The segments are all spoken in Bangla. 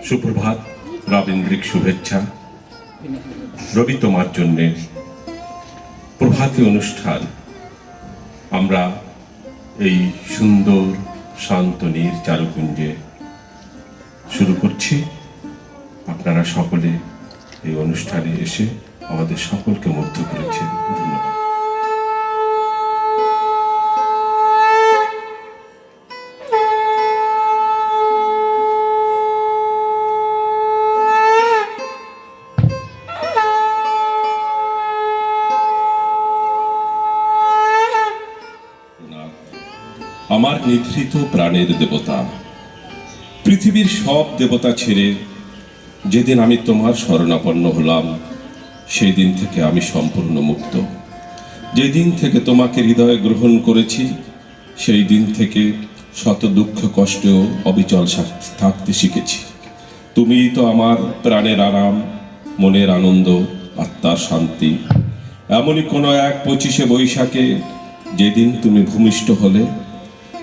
সুপ্রভাত, রবীন্দ্রিক শুভেচ্ছা। রবি তোমার জন্যে প্রভাতী অনুষ্ঠান আমরা এই সুন্দর শান্ত নীর চারুকুঞ্জে শুরু করছি। আপনারা সকলে এই অনুষ্ঠানে এসে আমাদের সকলকে মুগ্ধ করেছেন। ধন্যবাদ। আমার নিভৃত প্রাণের দেবতা, পৃথিবীর সব দেবতা ছেড়ে যেদিন আমি তোমার শরণাপন্ন হলাম, সেই দিন থেকে আমি সম্পূর্ণ মুক্ত। যেদিন থেকে তোমাকে হৃদয়ে গ্রহণ করেছি, সেই দিন থেকে শত দুঃখ কষ্টেও অবিচল থাকতে শিখেছি। তুমিই তো আমার প্রাণের আরাম, মনের আনন্দ, আত্মার শান্তি। এমনই কোনো এক 25শে বৈশাখে যেদিন তুমি ভূমিষ্ঠ হলে,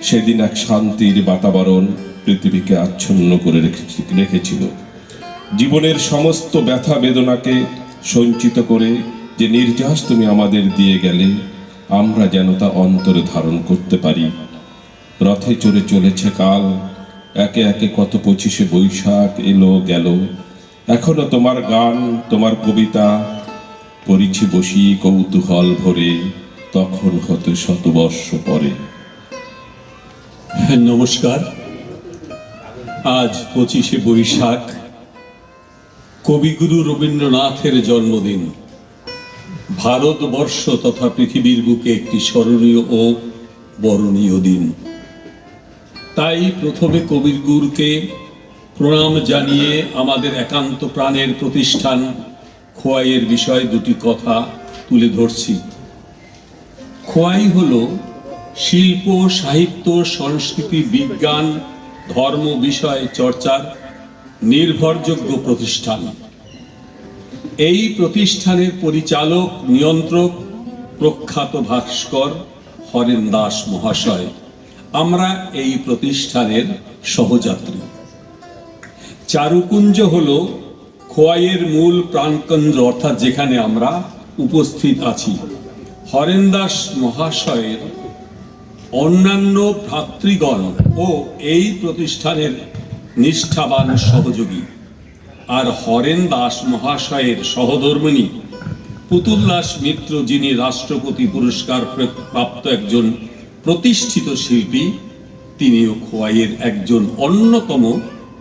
সেদিন এক শান্তির বাতাবরণ পৃথিবীকে আচ্ছন্ন করে রেখেছিল। জীবনের সমস্ত ব্যথা বেদনাকে সঞ্চিত করে যে নির্যাস তুমি আমাদের দিয়ে গেলে, আমরা যেন তা অন্তরে ধারণ করতে পারি। রথে চড়ে চলেছে কাল, একে একে কত 25শে বৈশাখ এলো গেল। এখনো তোমার গান, তোমার কবিতা পড়িছি বসি কৌতূহল ভরে, তখন হতে শতবর্ষ পরে। নমস্কার। আজ 25শে বৈশাখ, কবিগুরু রবীন্দ্রনাথের জন্মদিন। ভারতবর্ষ তথা পৃথিবীর বুকে একটি স্মরণীয় ও বরণীয় দিন। তাই প্রথমে কবিগুরুকে প্রণাম জানিয়ে আমাদের একান্ত প্রাণের প্রতিষ্ঠান খোয়াইয়ের বিষয়ে দুটি কথা তুলে ধরছি। খোয়াই হল শিল্প, সাহিত্য, সংস্কৃতি, বিজ্ঞান, ধর্ম বিষয় চর্চার নির্ভরযোগ্য প্রতিষ্ঠান। এই প্রতিষ্ঠানের পরিচালক, নিয়ন্ত্রক প্রখ্যাত ভাস্কর হরেন দাস মহাশয়। আমরা এই প্রতিষ্ঠানের সহযাত্রী। চারুকুঞ্জ হল খোয়াইয়ের মূল প্রাণকেন্দ্র, অর্থাৎ যেখানে আমরা উপস্থিত আছি। হরেন দাস মহাশয়ের অন্যান্য ভ্রাতৃগণ ও এই প্রতিষ্ঠানের নিষ্ঠাবান সহযোগী। আর হরেন দাস মহাশয়ের সহধর্মিণী পুতুলদাস মিত্র, যিনি রাষ্ট্রপতি পুরস্কার প্রাপ্ত একজন প্রতিষ্ঠিত শিল্পী, তিনিও খোয়াইয়ের একজন অন্যতম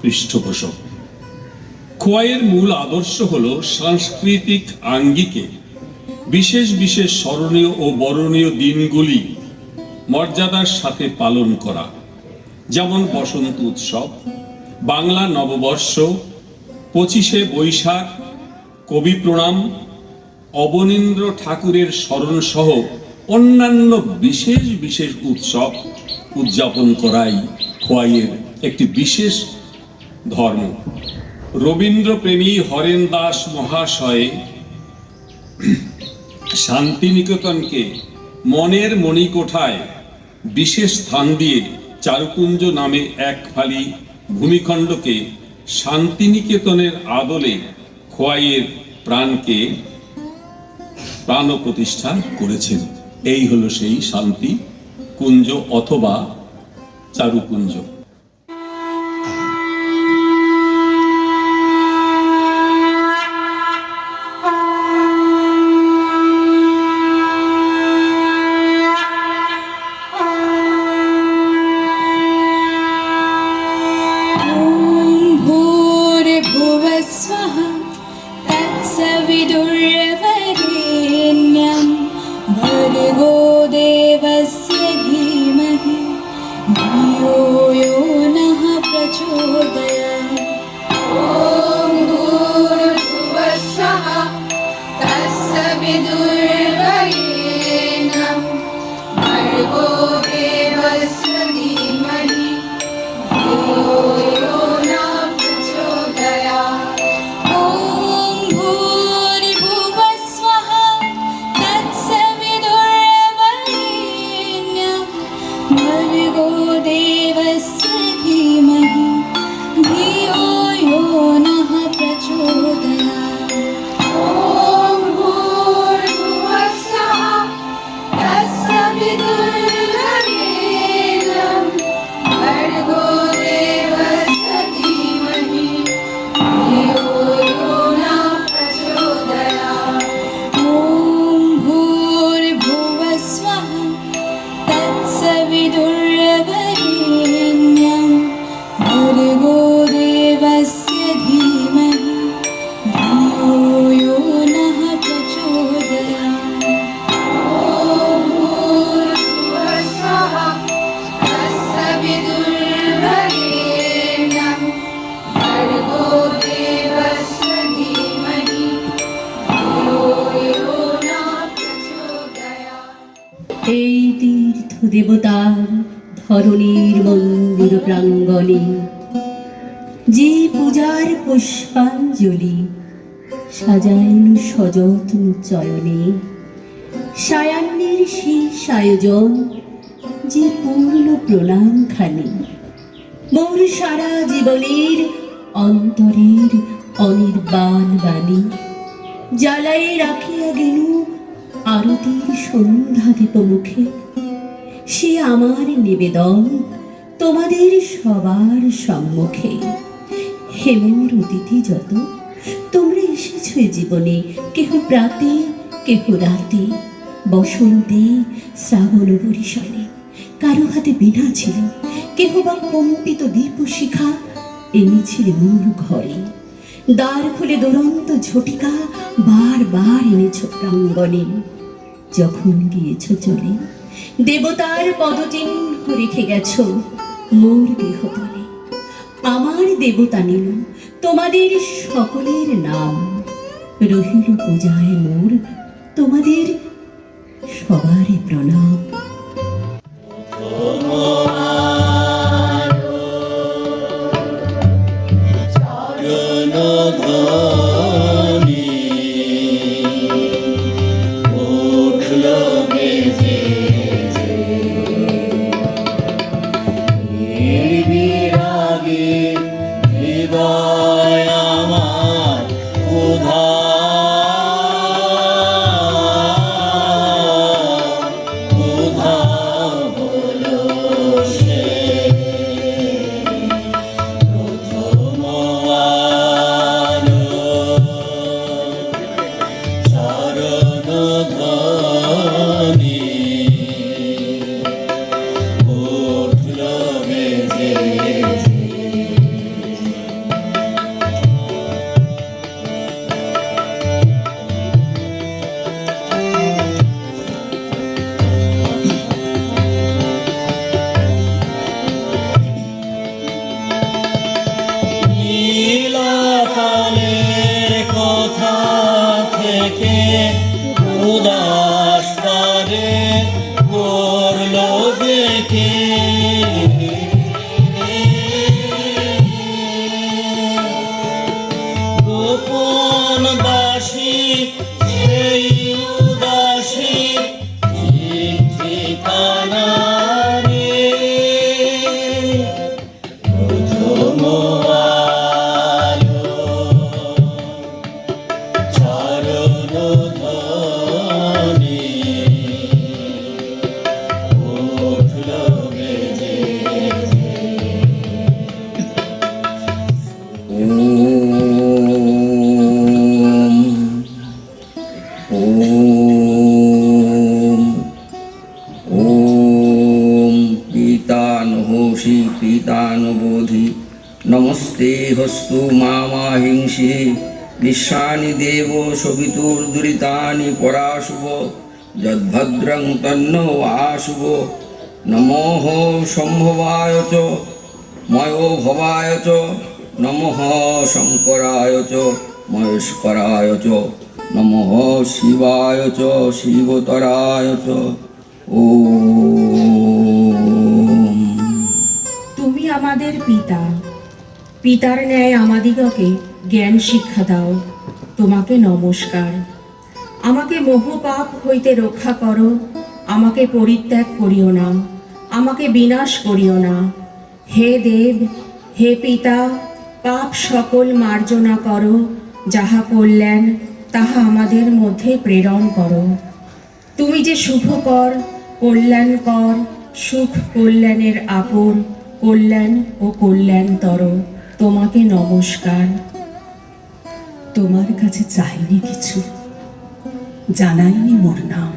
পৃষ্ঠপোষক। খোয়াইয়ের মূল আদর্শ হল সাংস্কৃতিক আঙ্গিকে বিশেষ বিশেষ স্মরণীয় ও বরণীয় দিনগুলি মর্যাদার সাথে পালন করা, যেমন বসন্ত উৎসব, বাংলা নববর্ষ, 25শে বৈশাখ, কবি প্রণাম, অবনীন্দ্র ঠাকুরের স্মরণ সহ অন্যান্য বিশেষ বিশেষ উৎসব উদযাপন করাই খোয়াইয়ের একটি বিশেষ ধর্ম। রবীন্দ্রপ্রেমী হরেন দাস মহাশয় শান্তিনিকেতনকে মনের মণিকোঠায় বিশেষ স্থান দিয়ে চারুকুঞ্জ নামে এক ফালি ভূমিখণ্ডকে শান্তিনিকেতনের আদলে খোয়াইয়ের প্রাণকে প্রাণ প্রতিষ্ঠা করেছেন। এই হলো সেই শান্তি কুঞ্জ অথবা চারুকুঞ্জ। भूर्भुवस्वः तत्सवितुर्वरेण्यं भर्गो देवस्य धीमहि धियो यो नः प्रचोदयात्। ॐ भूर्भुवस्वः तत्सवितुर्वरेण्यं भर्गो देवस्य धीमहि धियो यो नः प्रचोदयात्। ॐ भूर्भुवस्वः तत्सवितुर्वरेण्यं भर्गो देवस्य धीमहि धियो यो नः प्रचोदयात्। ॐ भूर्भुवस्वः तत्सवितुर्वरेण्यं भर्गो देवस्य धीमहि धियो यो नः प्रचोदयात्। ॐ भूर्भुवस्वः तत्सवितुर्वरेण्यं भर्गो देवस्य धीमहि धियो यो नः प्रचोदयात्। भूर्भुवस्वः तत्सवितुर्वरेण्यं भर्गो देवस्य धीमहि धियो यो नः प्रचोदयात्। এই তীর্থ দেবতার ধরণীর মন্দির প্রাঙ্গণে যে পূজার পুষ্পাঞ্জলি সাজাইন সযত্ন চয়নে, সায়ান্নের শেষ আয়োজন যে পূর্ণ প্রণাম খানি, মোর সারা জীবনের অন্তরের অনির্বাণ বাণী জ্বালাই রাখিয়া গেনু আরতির সন্ধ্যা দীপ মুখে। সে আমার নিবেদন তোমাদের সবার সম্মুখে। হে মোর অতিথি যত, তোমরা এসেছ এ জীবনে, কেহ প্রাতে কেহ রাতে, বসন্তে শ্রাবণ বরিশালে। কারো হাতে বীণা ছিল, কেহ বা কম্পিত দীপ শিখা এনেছিল মোর ঘরে। দ্বার খুলে দুরন্ত ঝটিকা বারবার এনেছ প্রাঙ্গণে। যখন গিয়েছ চলে, দেবতার পদচিহ্ন রেখে গেছ মোর গৃহতলে। আমার দেবতা নিল তোমাদের সকলের নাম, রহিল পূজায় মোর তোমাদের সবারই প্রণাম। बोधि नमस्ते हस्तु मामाहिंसि विश्वानि देवो सवितुर्दुरितानि पराशुभ यद्भद्रं तन्नो आशुभ नमोः शम्भवाय च मयो भवाय च नमः शंकराय च महेश्वराय च नमः शिवाय च शिवतराय च ओम। তুমি আমাদের পিতা, পিতার ন্যায় আমাদিগকে জ্ঞান শিক্ষা দাও। তোমাকে নমস্কার। আমাকে মোহপাপ হইতে রক্ষা করো, আমাকে পরিত্যাগ করিও না, আমাকে বিনাশ করিও না। হে দেব, হে পিতা, পাপ সকল মার্জনা করো, যাহা কল্যাণ তাহা আমাদের মধ্যে প্রেরণ করো। তুমি যে শুভকর, কল্যাণকর, সুখ কল্যাণের আপর, কল্যাণ ও কল্যাণতর, তোমাকে নমস্কার। তোমার কাছে চাইনি কিছু, জানাইনি মোর নাম।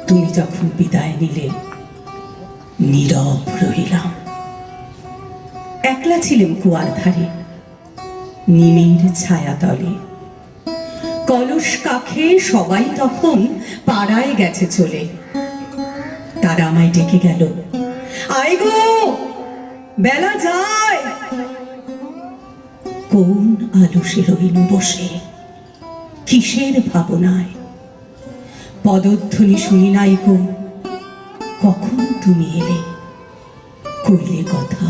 তুমি যখন বিদায় নিলে নীরব রহিলাম। একলা ছিলাম কুয়ার ধারে, নিমের ছায়া তলে। কলস কাখে সবাই তখন পাড়ায় গেছে চলে। তারা আমায় ডেকে গেল, আয় গো, বেলা যায়। কোন আলসে রইল বসে, কিসের ভাবনায়। পদধ্বনি শুনি নাই গো, কখন তুমি এলে। কইলে কথা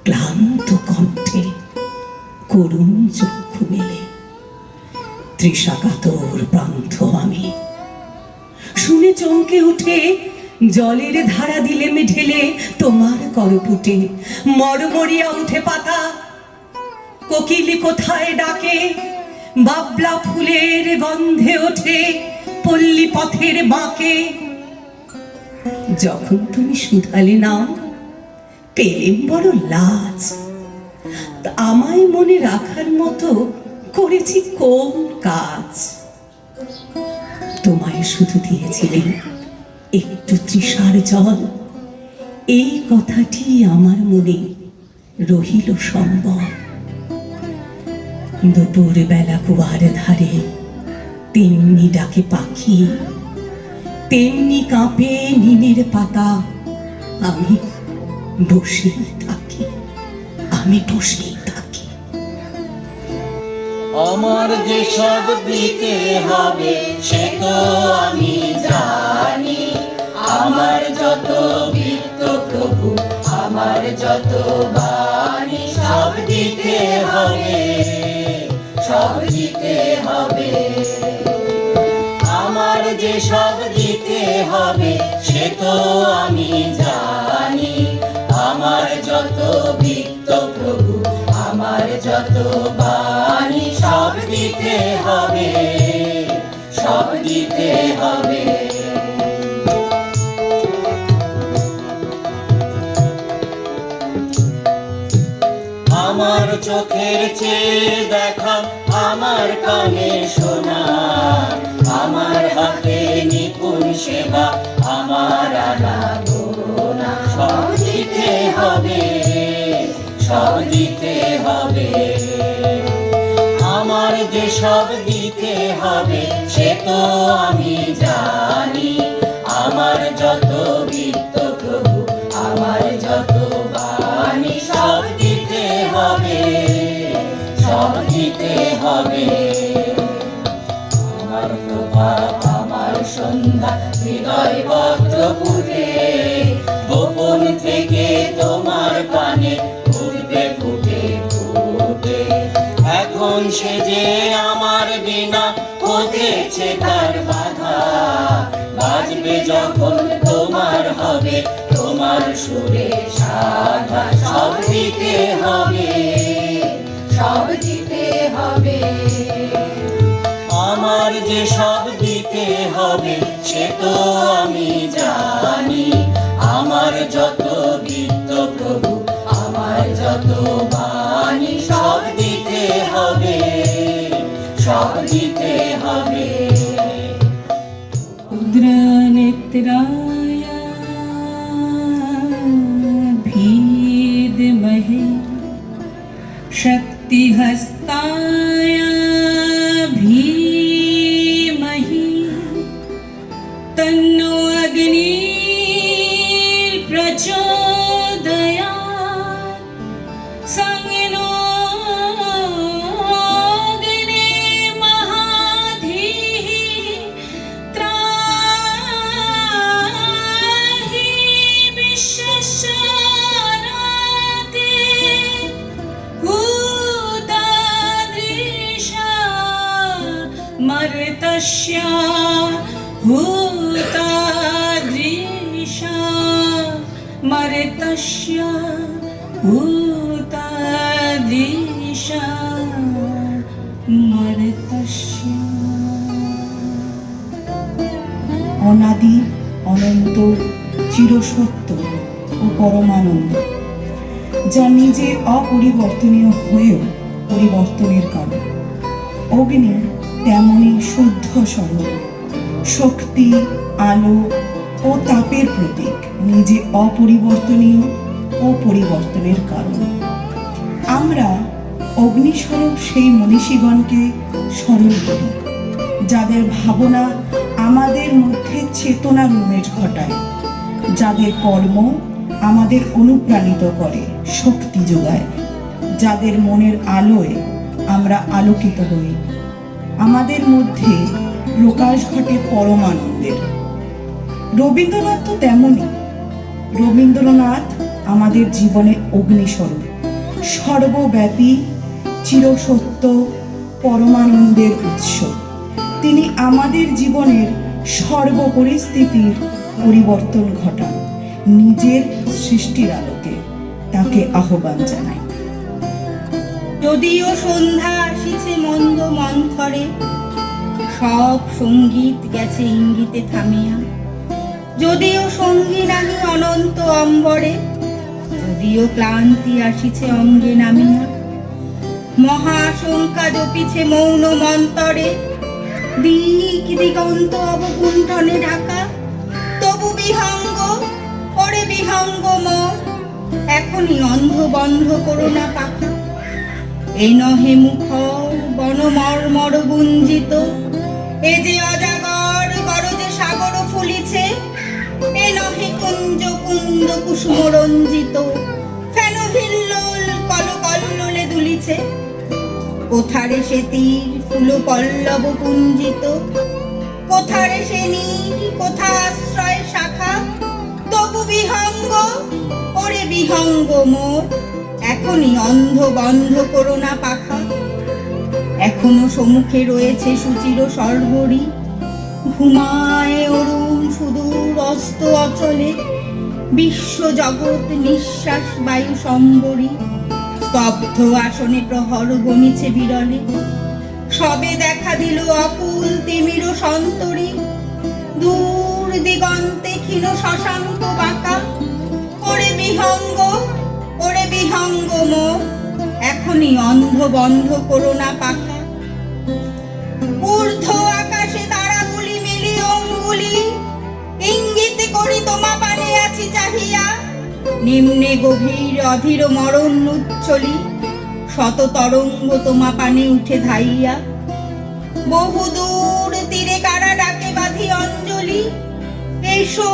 ক্লান্ত কণ্ঠে, করুণ চক্ষু মেলে। তৃষাকাতর প্রান্ত আমি, শুনে চমকে উঠে জলের ধারা দিলেম ঢেলে তোমার করপুটে। মরমরিয়া উঠে পাতা, কোকিল কোথায় ডাকে। বাবলা ফুলের গন্ধে ওঠে পল্লী পথের বাঁকে। যখন তুমি শুধালে নাম, পেলেম বড় লাজ। আমায় মনে রাখার মতো করেছি কোন কাজ। তোমায় শুধু দিয়েছিলেন একটু তৃষার জল, এই কথাটি আমার মনে রহিল সম্বল। দুপুর বেলা কুয়ার ধারে তেমনি ডাকে পাখি, তেমনি কাঁপে নিমের পাতা। আমি বসেই থাকি, আমি বসেই থাকি। আমার যে সব দিতে হবে সে তো আমি জানি। আমার যত বৃত্ত প্রভু, আমার যত বাণী, সব দিতে হবে, সব দিতে হবে। আমার যে সব দিতে হবে সে তো আমি জানি। আমার যত বৃত্ত প্রভু, আমার যত বাণী, সব দিতে হবে, সব দিতে হবে। আমার চোখের চেয়ে দেখা, আমার কানে শোনা, আমার হাতে নিপুণ সেবা, আমার আনাগোনা, সব দিতে হবে, সব দিতে হবে। আমার যে সব দিতে হবে সে তো আমি জানি। আমার যত বৃত্ত প্রভু, আমার যত বাণী, সব দিতে হবে, সব দিতে হবে। আমার প্রভাত, আমার সন্ধ্যা, হৃদয় পত্র ফুটে, গোপন থেকে তোমার পানে ফুটবে ফুটে ফুটে। এখন সে যে আমার বিনা হতেছে তার বাধা, বাজবে যখন তোমার হবে তোমার সুরে সাধা। সব দিতে হবে, সব দিতে হবে। আমার যে সব দিতে হবে সে তো আমি জানি। আমার যত বৃত্ত প্রভু, আমার যত বাণী, সব দিতে হবে, সব দিতে হবে। रुद्रनेत्राय भीम शक्तिहस्ताय धीमहि तन्नो अग्नि प्रचोदयात् संगिनो अग्ने महाधीः त्राहि विश्वशानाते हूतादृशा मर्तस्य हूतादृशा मर्तस्य हूतादृशा मर्तस्य। অনাদি অনন্ত চিরসত্য ও পরমানন্দ, যা নিজে অপরিবর্তনীয় হয়েও পরিবর্তনের কারণ। অগ্নি তেমনি শুদ্ধ স্বরূপ, শক্তি, আলো ও তাপের প্রতীক, নিজে অপরিবর্তনীয় ও পরিবর্তনের কারণ। আমরা অগ্নিস্বরূপ সেই মনীষীগণকে স্মরণ করি, যাদের ভাবনা আমাদের মধ্যে চেতনার উন্মেষ ঘটায়, যাদের কর্ম আমাদের অনুপ্রাণিত করে, শক্তি যোগায়, যাদের মনের আলোয় আমরা আলোকিত হই। আমাদের মধ্যে প্রকাশ ঘটে পরমানন্দের। রবীন্দ্রনাথ তো তেমনই। রবীন্দ্রনাথ আমাদের জীবনে অগ্নিস্বরূপ, সর্বব্যাপী, চিরসত্য, পরমানন্দের উৎস। তিনি আমাদের জীবনের সর্বপরিস্থিতির পরিবর্তন ঘটান নিজের সৃষ্টির আলোকে। তাকে আহ্বান জানাই। যদিও সন্ধ্যা আসিছে মন্দ মন্থরে, সব সঙ্গীত গেছে ইঙ্গিতে থামিয়া। যদিও সঙ্গী নাহি অনন্ত অম্বরে, যদিও ক্লান্তি আসিছে অঙ্গে নামিয়া। মহাশঙ্কা জপিছে মৌন মন্তরে, দিক দিগন্ত অবগুণ্ঠনে ঢাকা। তবু বিহঙ্গ, ওরে বিহঙ্গ মোর, এখনই অন্ধ বন্ধ করো না পাখা। এ নহে মুখর বনমর্মর গুঞ্জিত, এ যে অজাগর গরজে সাগর ফুলিছে। এ নহে কুঞ্জ কুন্দ কুসুম রঞ্জিত, ফেন হিল্লোল কল কল্লোলে দুলিছে। কোথারে সে তীর ফুল পল্লব পুঞ্জিত, কোথারে সে নীর, কোথা আশ্রয় শাখা। তবু বিহঙ্গ, ওরে বিহঙ্গ মোর, এখনই অন্ধ বন্ধ করো না পাখা। এখনো সম্মুখে রয়েছে সুচির সর্বরী, ঘুমায় অরুণ সুদূর অস্ত অচলে। বিশ্ব জগৎ নিঃশ্বাস বায়ু সম্বরী, স্তব্ধ আসনে প্রহর গমিছে বিরলে। সবে দেখা দিল অকুল তিমির সন্তরী, দূর দিগন্তে ক্ষীণ শশাঙ্ক বাঁকা। ওরে বিহঙ্গ, ওরে বিহঙ্গ মোর, এখনই অন্ধ বন্ধ করো না পাখা। ঊর্ধ্ব আকাশে তারাগুলি মিলি অঙ্গুলি, ইঙ্গিত করি তোমা পানে আছি চাহিয়া। নিম্নে গভীর অধীর মরণ উচ্ছলি, শত তরঙ্গ তোমা পানে উঠে ধাইয়া। বহু দূর তীরে কারা ডাকে বাঁধি অঞ্জলি, এসো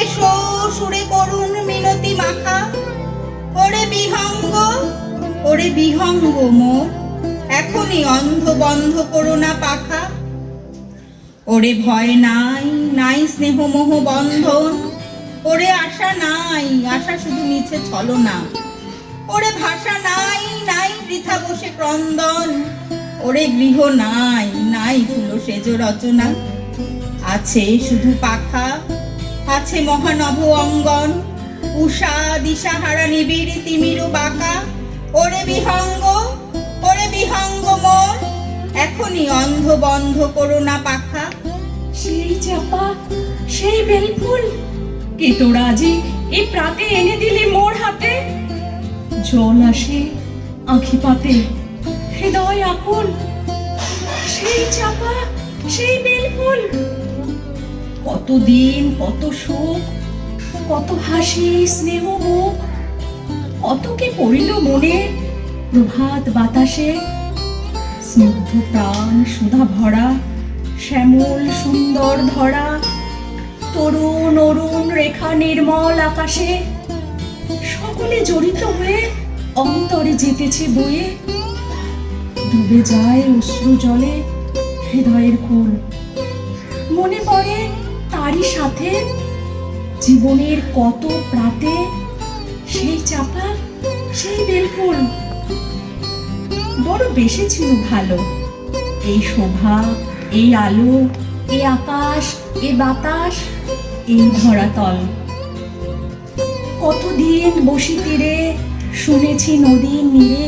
এসো সুরে করুণ মিনতি মাখা। ওরে বিহঙ্গ, ওরে বিহঙ্গ মোর, এখনই অন্ধ বন্ধ করো না পাখা। ওরে ভয় নাই, নাই স্নেহ মোহ বন্ধন। ওরে আশা নাই, আশা শুধু মিছে ছলনা। ওরে ভাষা নাই, নাই বৃথা বসে ক্রন্দন। ওরে গৃহ নাই, নাই ফুল সেজ রচনা। আছে শুধু পাখা, আছে মহানভ অঙ্গন। উষা দিশাহারা নিবিড় তিমির বাঁকা। ওরে বিহঙ্গ, ওরে বিহঙ্গ মোর, এখনই অন্ধ বন্ধ করো না পাখা। সেই চাপা, সেই বেলফুল, কে তোরা আজি এই প্রাতে এনে দিলি মোর হাতে। জল আসে আঁখি পাতে, হৃদয় আকুল। সেই চাপা, সেই বেলফুল, কতদিন কত সুখ, কত হাসি স্নেহ মুখ, কত কি পড়িল মনে, প্রভাত বাতাসে স্নিগ্ধ প্রাণ সুধা ভরা, শ্যামল সুন্দর ধরা, তরুণ অরুণ রেখা নির্মল আকাশে সকলে জড়িত হয়ে অন্তরে যেতেছে বয়ে, ডুবে যায় অশ্রু জলে হৃদয়ের কোল। মনে পড়ে তারই সাথে জীবনের কত প্রাতে সেই চাপা সেই বেলফুল। বড় বেশি ছিল ভালো এই শোভা, এই আলো, এই আকাশ, এই বাতাস, এই ধরাতল। কতদিন বসি তীরে শুনেছি নদীর নীরে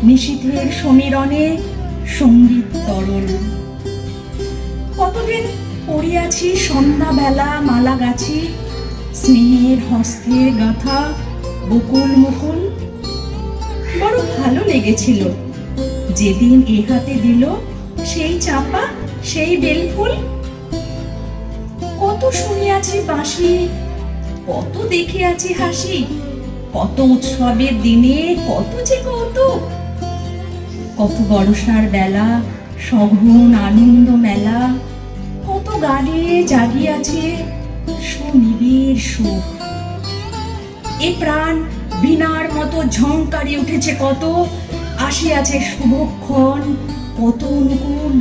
নিশীথের সমীরণে সঙ্গীত তরল। কতদিন পড়িয়াছি সন্ধ্যাবেলা মালা গাছি, স্নেহের হস্তের গাথা বকুল মুকুল। বড় ভালো লেগেছিল যেদিন এ হাতে দিল সেই চাপা সেই বেলফুল। কত শুনিয়াছি বাঁশি, কত দেখিয়াছি হাসি, কত উৎসবের দিনে কত যে কৌতুক। কত বর্ষার বেলা সঘন আনন্দ মেলা, কত গানে জাগিয়াছে সুনিবিড় সুখ। এ প্রাণ বীণার মতো ঝংকারে উঠেছে কত, আসিয়াছে শুভক্ষণ কত অনুকূল।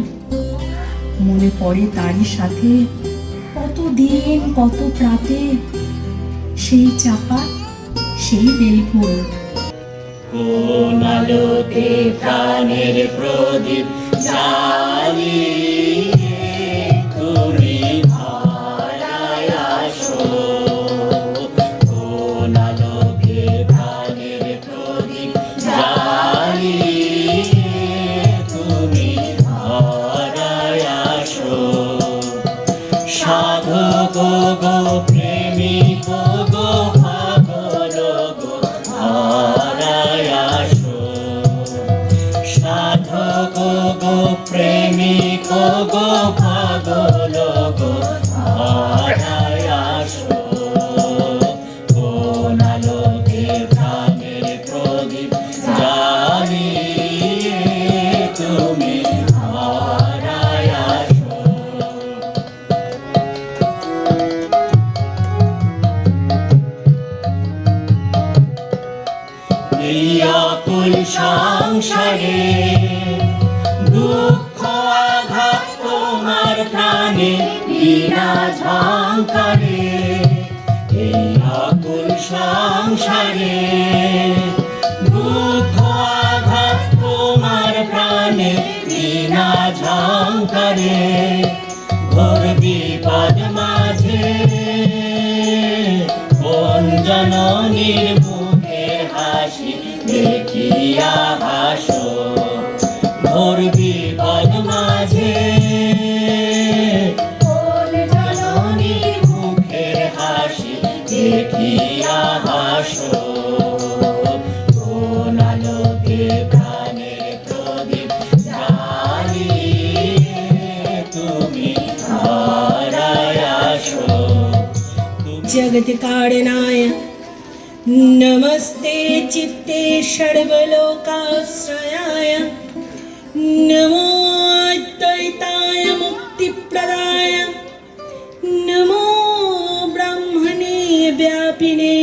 মনে পড়ে তারই সাথে কত দিন কত প্রাতে সেই চাপা সেই বেলফুল। কোন আলোতে প্রাণের প্রদীপ জ্বালিয়ে তুমি ধরায় আসো, কোন আলোতে প্রাণের প্রদীপ জ্বালিয়ে তুমি ধরায় আসো। সাধক গো প্রেমিক গো পাগল গো ধরায় আসো, সাধক গো প্রেমিক গো পাগল গো ধরায় আসো। কোন আলোকে প্রাণের প্রদীপ জ্বালিয়ে তুমি ধরায় আসো। এই অকুল সংসারে দুঃখ আঘাত তোমার প্রাণে বিনা ঝংকারে, এই অকুল সংসারে দুঃখ আঘাত তোমার প্রাণে বিনা ঝংকারে। ঘোর বিপদ মাঝে কোন জননীর মুখের হাসি দেখিয়া হাসো, ঘোর বিপদ মাঝে কোন জননীর মুখের হাসি দেখিয়া হাসো। কোন আলোকে প্রাণের প্রদীপ জ্বালিয়ে তুমি ধরায় আসো। जगत कारणाय नमस्ते चित्ते सर्वलोकाश्रयाय, नमो अद्वैताय मुक्तिप्रदाय, नमो ब्रह्मणे व्यापिने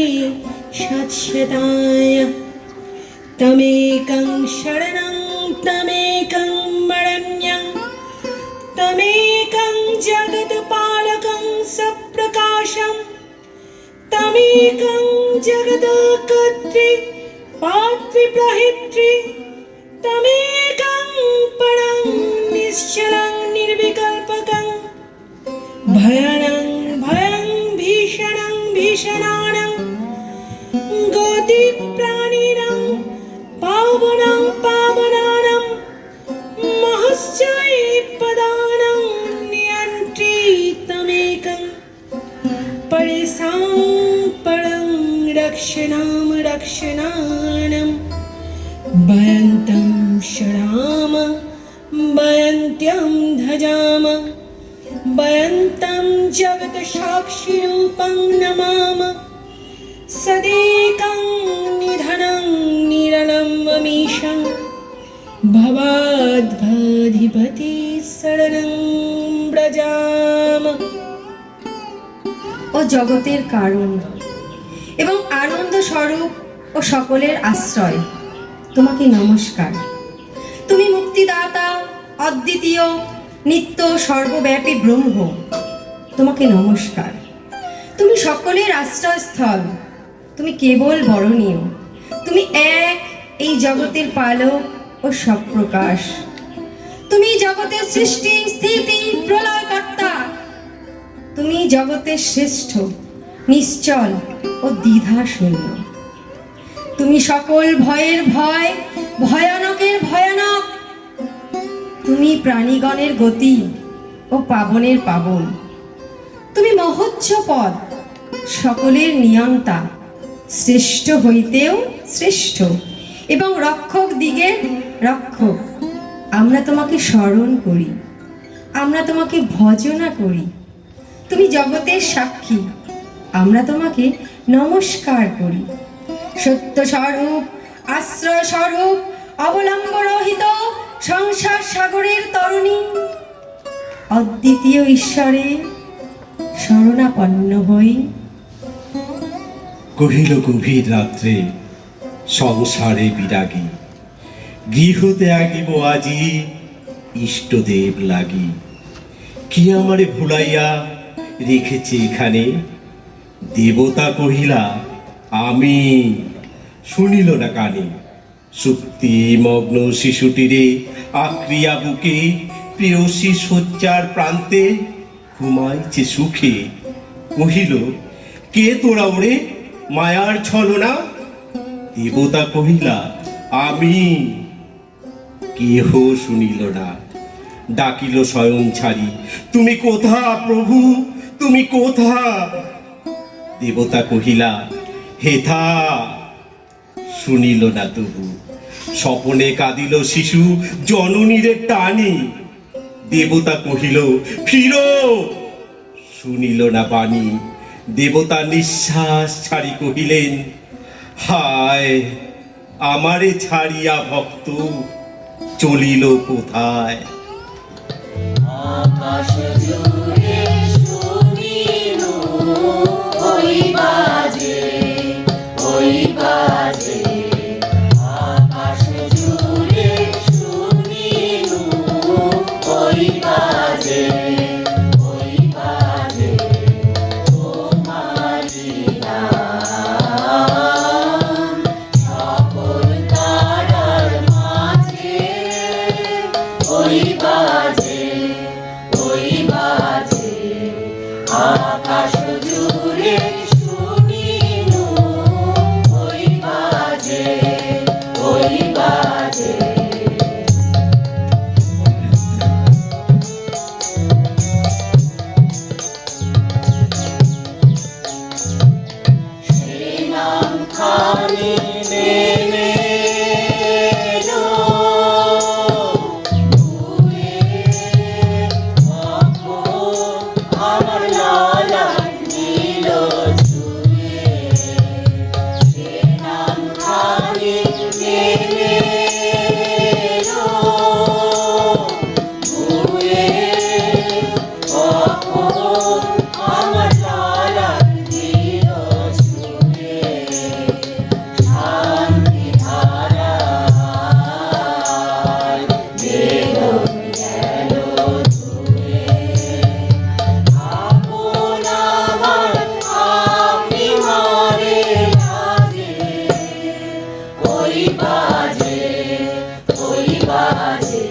सत्सताय। तमेकं शरणं तमेकं वरण्यं तमेकं जगत्पालकं सप्रकाशं, तमेकं जगदकर्त्री पात्रीप्रहित्री, तमेकं परं निश्चलं निर्विकल्पकं, भयनं भयं भीषणं भीषणानं, गतिप्राणिनं पावनं पावनानं, महश्चैपदानं नियन्त्री तमेकं, परेशां परं रक्षणां रक्षणानं, भयन्तं शराम भयन्त्यं धजाम, भयन्तं जगत्साक्षिरूपं नमाम। सदेकं निधनं निरलं वमीश शरणं व्रजाम। ও জগতের কারণ এবং আনন্দ স্বরূপ ও সকলের আশ্রয়, তোমাকে নমস্কার। তুমি মুক্তিদাতা, অদ্বিতীয়, নিত্য সর্বব্যাপী ব্রহ্ম, তোমাকে নমস্কার। তুমি সকলের আশ্রয়স্থল, তুমি কেবল বরণীয়, তুমি এক, এই জগতের পালক ও সপ্রকাশ। তুমি জগতের সৃষ্টি স্থিতি প্রলয়কর্তা, তুমি জগতের শ্রেষ্ঠ, নিশ্চল ও দ্বিধা শূন্য। তুমি সকল ভয়ের ভয়, ভয়ানকের ভয়ানক। তুমি প্রাণীগণের গতি ও পাবনের পাবন। তুমি মহোচ্চ পদ, সকলের নিয়ন্তা, শ্রেষ্ঠ হইতেও শ্রেষ্ঠ এবং রক্ষক দিগের রক্ষক। আমরা তোমাকে স্মরণ করি, আমরা তোমাকে ভজনা করি। তুমি জগতের সাক্ষী, আমরা তোমাকে নমস্কার করি। সত্য স্বরূপ, আশ্রয় স্বরূপ, অবলম্ব রহিত সংসার সাগরের তরণী, অদ্বিতীয় ঈশ্বরের শরণাপন্ন হই। কহিল গভীর রাত্রে সংসারে বিরাগী, গৃহ ত্যাগিব আজি ইষ্টদেব লাগি। কি আমারে ভুলাইয়া রেখেছে এখানে? দেবতা কহিলা আমি, শুনিল না কানে। সুপ্তি মগ্ন শিশুটিরে আক্রিয়া বুকে, প্রেয়সী শয্যার প্রান্তে ঘুমাইছে সুখে। কহিল কে তোরা ওরে মায়ার ছলনা? দেবতা কহিলা আমি। কেহ শুনিল না, ডাকিল স্বয়ং ছাড়ি, তুমি কোথা প্রভু, তুমি কোথা? দেবতা কহিলা হেথা। শুনিল না তবু, স্বপনে কাঁদিল শিশু জননীরে টানি। দেবতা কহিল ফিরো, শুনিল না বাণী। দেবতা নিঃশ্বাস ছাড়ি কহিলেন হায়, আমারে ছাড়িয়া ভক্ত চলিল কোথায়? আকাশ জুড়ে শুনিনু ওই বাজে, ওই বাজে। আকাশ জুড়ে শুনিনু ওই বাজে, ওই বাজে। তোমারি নাম সকল তারার মাঝে, ওই বাজে, ওই বাজে। আকাশ জুড়ে শুনিনু ওই বাজে, ওই বাজে। সে নাম খানি নেমে এলো, ধুয়ে কখন আমার লালার নীল ছুঁয়ে। সে নাম খানি নেমে এলো, ধুয়ে কখন আমার লালার নীল ছুঁয়ে। শান্তি ধারায় বেদন গেল ধুয়ে। আপন আমার আপনি মারে রাজে, ওই বাজে, ওই বাজে।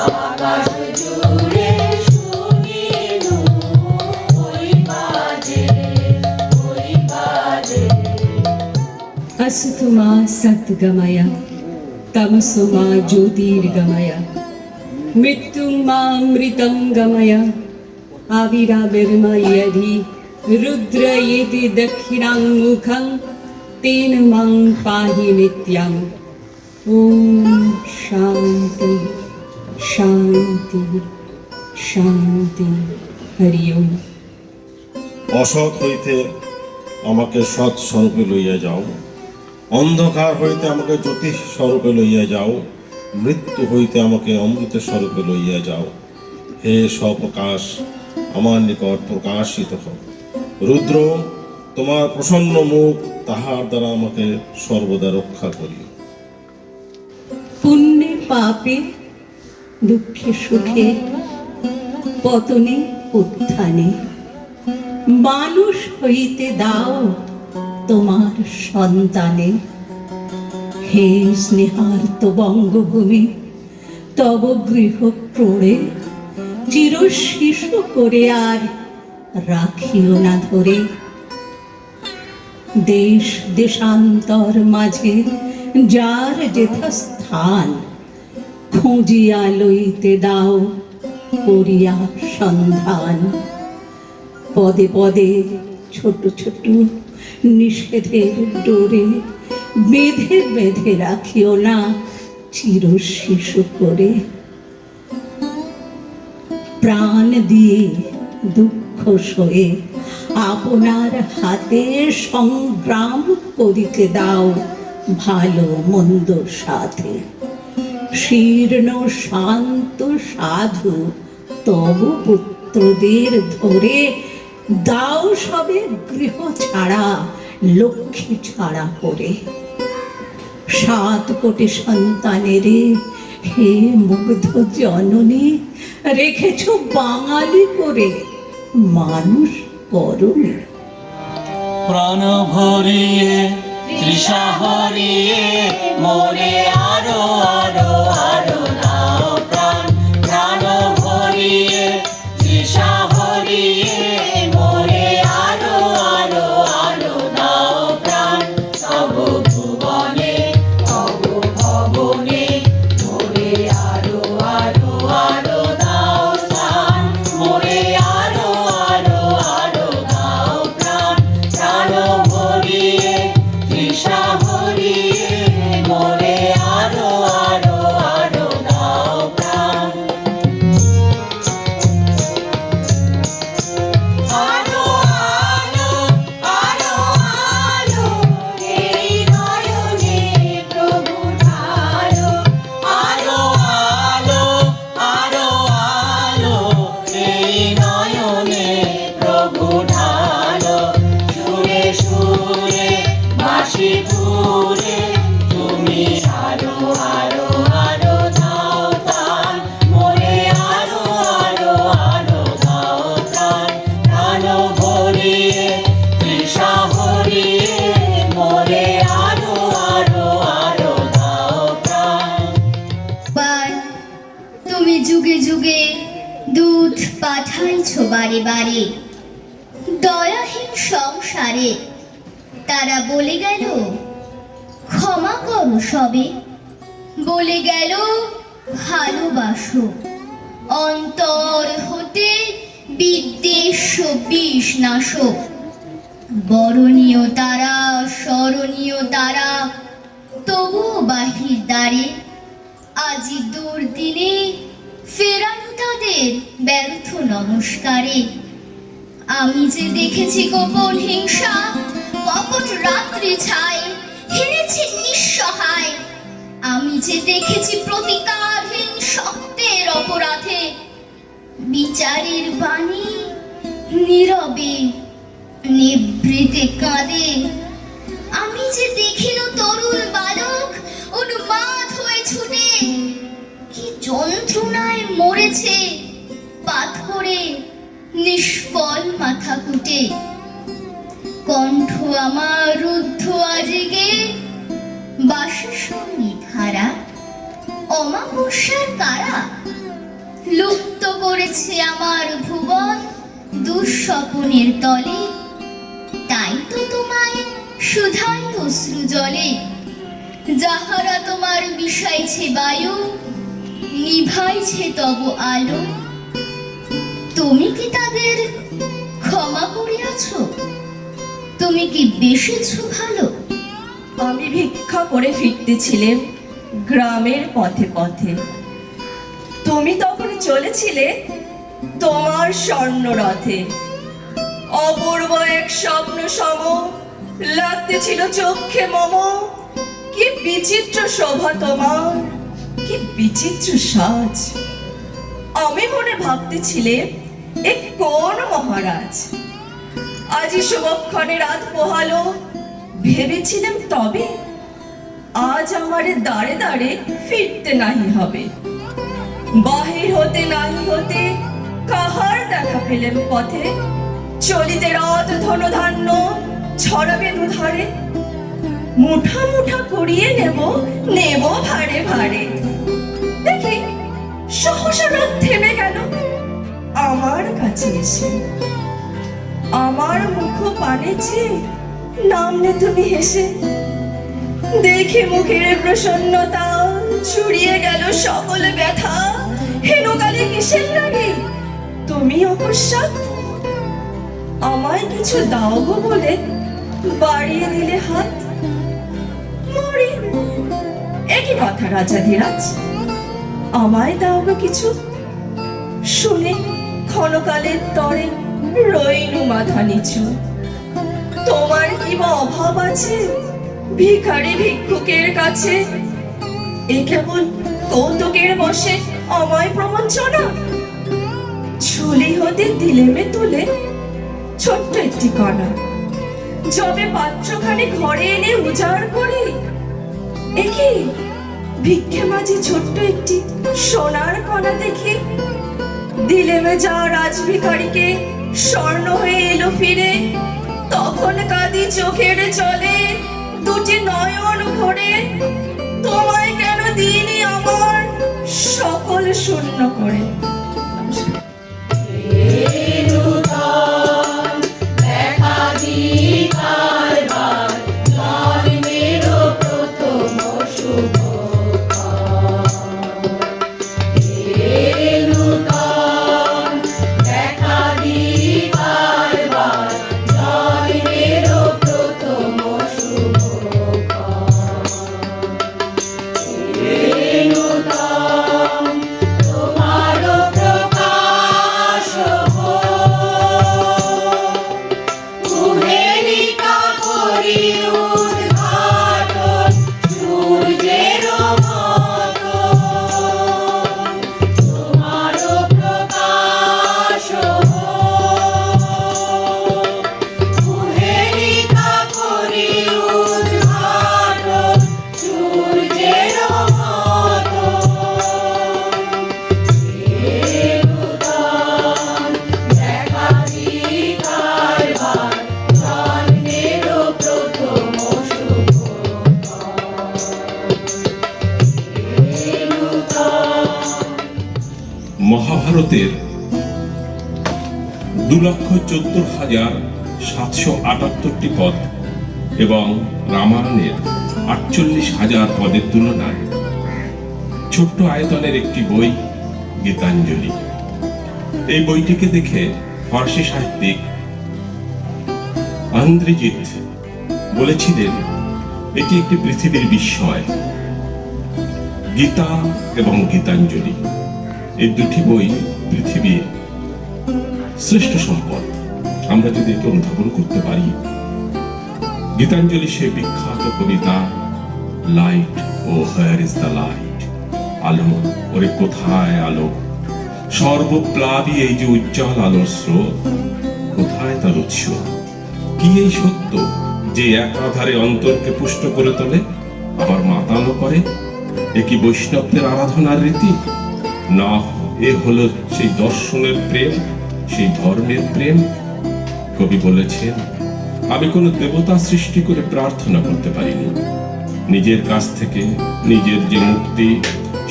আকাশ জুড়ে শুনিনু ওই বাজে, ওই বাজে। असतु मा सद्गमय, तमसु मा ज्योतिर्गमय, मृत्युं मा अमृतं गमय। आविराविर्मयधि रुद्र येति दक्षिणां मुखं, तेन मां पाहि नित्यम्। ॐ शान्ति शान्ति शान्ति। हरि ओम। অসৎ হইতে আমাকে সৎ স্বরূপে লইয়া যাও, অন্ধকার হইতে আমাকে জ্যোতিষ স্বরূপে লইয়া যাও, মৃত্যু হইতে আমাকে অমৃত স্বরূপে লইয়া যাও। হে স্বপ্রকাশ, আমার নিকট প্রকাশিত হও। রুদ্র, তোমার প্রসন্ন মুখ, তাহার দ্বারা আমাকে সর্বদা রক্ষা করিও। পুণ্যে পাপে, দুঃখে সুখে, পতনে উত্থানে মানুষ হইতে দাও তোমার সন্তানে। হে স্নেহার্ত বঙ্গভূমি, তব গৃহ প্রণে চির শিশু করে আর রাখিও না ধরে। দেশ দেশান্তর মাঝে যার যেথা স্থান, খুঁজিয়া লইতে দাও করিয়া সন্ধান। পদে পদে ছোট ছোট নিষেধের ডোরে বেঁধে বেঁধে রাখিও না চির শিশু করে। প্রাণ দিয়ে দুঃখ সয়ে আপনার হাতে সংগ্রাম করিতে দাও ভালো মন্দ সাথে। শীর্ণ শান্ত সাধু তব পুত্রদের ধরে দাও সবে গৃহ ছাড়া লক্ষ্মী ছাড়া করে। 7 কোটি সন্তানের হে মুগ্ধ জননী, রেখেছ বাঙালি করে মানুষ করণে। প্রাণ ভরিয়ে তৃষা হরিয়ে মোরে আরো আরো আরো দাও প্রাণ। প্রাণ ভরিয়ে তৃষা হরিয়ে মোরে আরো আরো আরো দাও প্রাণ। সব ভুবনে সব ভবনে মোরে আরো আরো আরো দাও স্থান। মোরে আরো আরো আরো দাও প্রাণ। প্রাণ ভরিয়ে তৃষা হরিয়ে মোরে আরো আরো আরো দাও প্রাণ। আলো আলো আলো আলো এই নয়নে প্রভু ঢালো। আলো আলো আলো আলো এই নয়নে প্রভু ঢালো। সুরে সুরে বাঁশি সুরে তুমি আরো আরো আরো দাও দান। মোরে আরো আরো আরো দাও প্রাণ। প্রাণ ভরিয়ে তৃষা হরিয়ে মোরে আরো আরো আরো দাও প্রাণ। বার তুমি যুগে যুগে দুধ পাঠাইছো বারে বারে দয়াহীন সংসারে। তারা বলে গেল ক্ষমা করো সবে, বলে গেল ভালোবাসো। অন্তর হতে বিদ্বেষ বিষ নাশো। বরণীয় তারা স্মরণীয় তারা তবুও বাহির দ্বারে। আজি দুর্দিনে ফেরানো তাদের ব্যর্থ নমস্কারে। আমি যে দেখেছি গোপন হিংসা, কপট রাত্রি ছায় হেরেছি নিঃসহায়। আমি যে দেখেছি প্রতিকারহীন সত্যের অপরাধে বিচারের বাণী নীরবে নিভৃতে কাঁদে। আমি যে দেখিল তরুণ বালক উন্মাদ হয়ে ছুটে, কি যন্ত্রণায় মরেছে পাথরে নিষ্ফল মাথা কুটে। কণ্ঠ আমার রুদ্ধ আজিগে বাসসঙ্গী ধারা। অমাবস্যার কারা লুপ্ত করেছে আমার ভুবন দুঃস্বপনের তলে। তাই তো তোমায় সুধাই অশ্রু জলে। যাহারা তোমার বিষাইছে বায়ু, নিভাইছে তব আলো। তুমি কি তাদের ক্ষমা করিয়াছ? তুমি কি বেসেছ ভালো? আমি ভিক্ষা করে ফিরতেছিলাম গ্রামের পথে পথে। তুমি তখন চলেছিলে তোমার স্বর্ণরথে। অপূর্ব এক স্বপ্ন সম লাগতেছিল চোখে মম। কি বিচিত্র শোভা তোমার, কি বিচিত্র সাজ। আমি মনে ভাবতেছিলে এ কোন মহারাজ, আজি শুভক্ষণে রাত পোহালো, ভেবেছিলাম তবে আজ আমারে দাঁড়ে দাঁড়ে ফিরতে নাহি হবে। বাহির হতে নাহি হতে কাহার দেখা পেলেন পথে, চলিতে রথ ধনধান্য ছড়াবে দুধারে, মুঠা মুঠা করিয়ে নেব ভারে ভারে। দেখি সহসা রথ থেমে গেল আমার কাছে এসে, আমার মুখ পানে চেয়ে নামলে তুমি হেসে। দেখে মুখের প্রসন্নতা ছুড়িয়ে গেল সকল ব্যথা, হেনকালে কিসের লাগে তুমি অকস্মাৎ, আমায় কিছু দাও গো বলে বাড়িয়ে দিলে হাত। মরি, একই কথা রাজাধিরাজ, আমায় দাও গো কিছু। শুনে ক্ষণকালের তরে রইনু মাথা নিচু। তোমার কি বা অভাব আছে ভিখারি ভিক্ষুকের কাছে? এ কেবল কৌতুকের বসে আমায় প্রবঞ্চনা। ঝুলি হতে দিলেমে তুলে ছোট্ট একটি কণা, যবে পাত্রখানে ঘরে এনে উজাড় করি, একি ভিক্ষে মাঝে ছোট্ট একটি সোনার কণা দেখি। দিলেমে যা রাজভিখারিকে স্বর্ণ হয়ে এলো ফিরে, তখন কাঁদি চোখের জলে দুটি নয়ন ভরে। তোমায় কেন দিইনি আমার সকল শূন্য করে। দেখা দিবার বার জন্মেরও প্রথম শুভ দেখা দিবার বার জন্মেরও প্রথম শুভ তোমারও প্রকাশ কুহেলিকা করি উদ্ঘাটন সূর্যের মতো, তোমারও প্রকাশ কুহেলিকা করি উদ্ঘাটন সূর্যের মতো। দেখা দিবার বার জন্মেরও প্রথম শুভ মহাভারতের 2,14,778টি পদ এবং রামায়ণের 48,000 পদের তুলনায় ছোট্ট আয়তনের একটি বই গীতাঞ্জলি। এই বইটিকে দেখে ফরাসি সাহিত্যিক আন্দ্রেজিত বলেছিলেন, এটি একটি পৃথিবীর বিস্ময়। গীতা এবং গীতাঞ্জলি এই দুটি বই পৃথিবীর শ্রেষ্ঠ সম্পদ। আমরা যদি একে অনুধাবন করতে পারি, গীতাঞ্জলি সে বিখ্যাত কবিতা light O where is the light, আলো ওরে কোথায় আলো, সর্বপ্লাবী এই যে উজ্জ্বল আলোর স্রোত, কোথায় তার উৎস? কি এই সত্য যে এক আধারে অন্তরকে পুষ্ট করে তোলে আবার মাতালো করে? এ কি বৈষ্ণবদের আরাধনার রীতি? না, এ হলো সেই দর্শনের প্রেম, সেই ধর্মের প্রেম। কবি বলেছেন, আমি কোনো দেবতা সৃষ্টি করে প্রার্থনা করতে পারিনি। নিজের কাছ থেকে নিজের যে মুক্তি,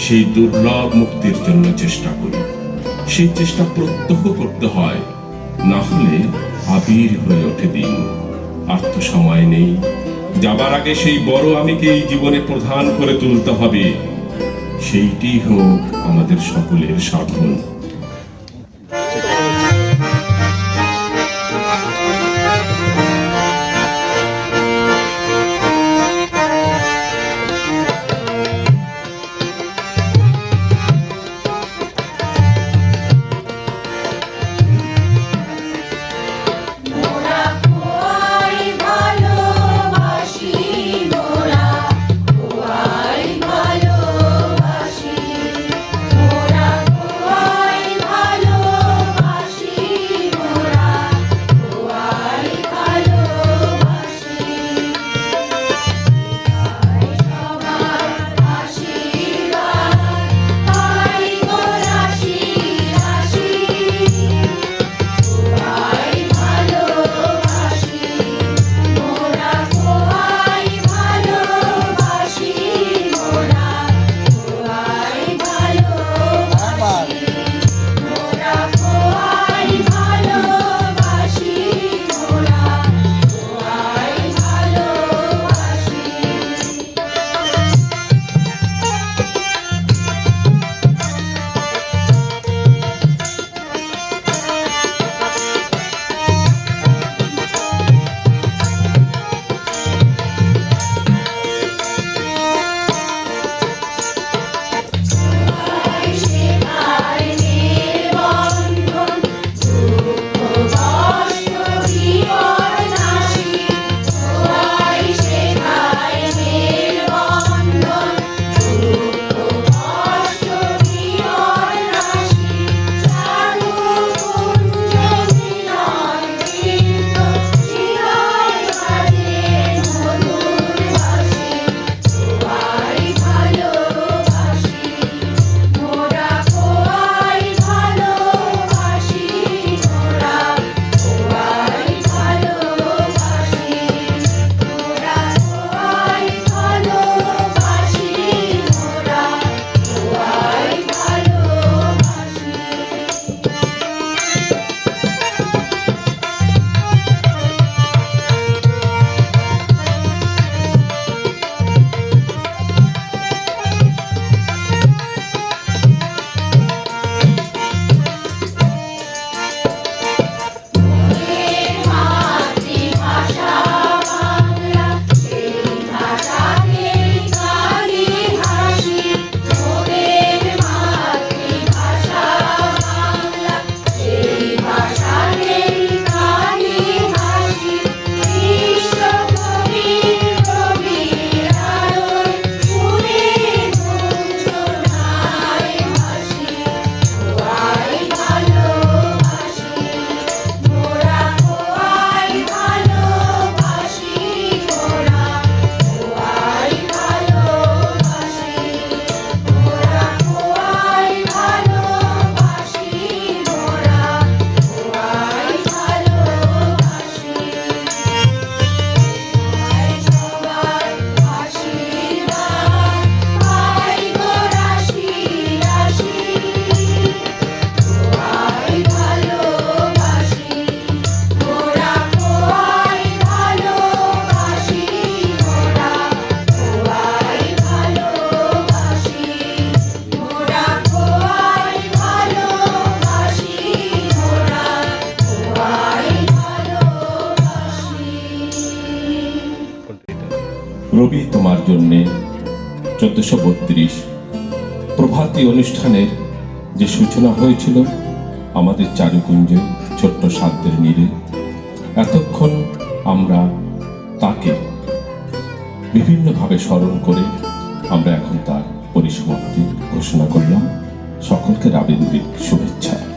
সেই দুর্লভ মুক্তির জন্য চেষ্টা করি। সেই চেষ্টা প্রত্যহ করতে হয়, না হলে আবির হয়ে ওঠে দিন। আর তো সময় নেই। যাবার আগে সেই বড় আমিকে এই জীবনে প্রধান করে তুলতে হবে। সেইটি হোক আমাদের সকলের সাধন। মোরা রবি তোমার জন্যে 1432 প্রভাতী অনুষ্ঠানের যে সূচনা হয়েছিল আমাদের চারুকুঞ্জে ছোট্ট সাধ্যের নীড়ে, এতক্ষণ আমরা তাকে বিভিন্নভাবে স্মরণ করে আমরা এখন তার পরিসমাপ্তি ঘোষণা করলাম। সকলকে রাবীন্দ্রিক শুভেচ্ছা।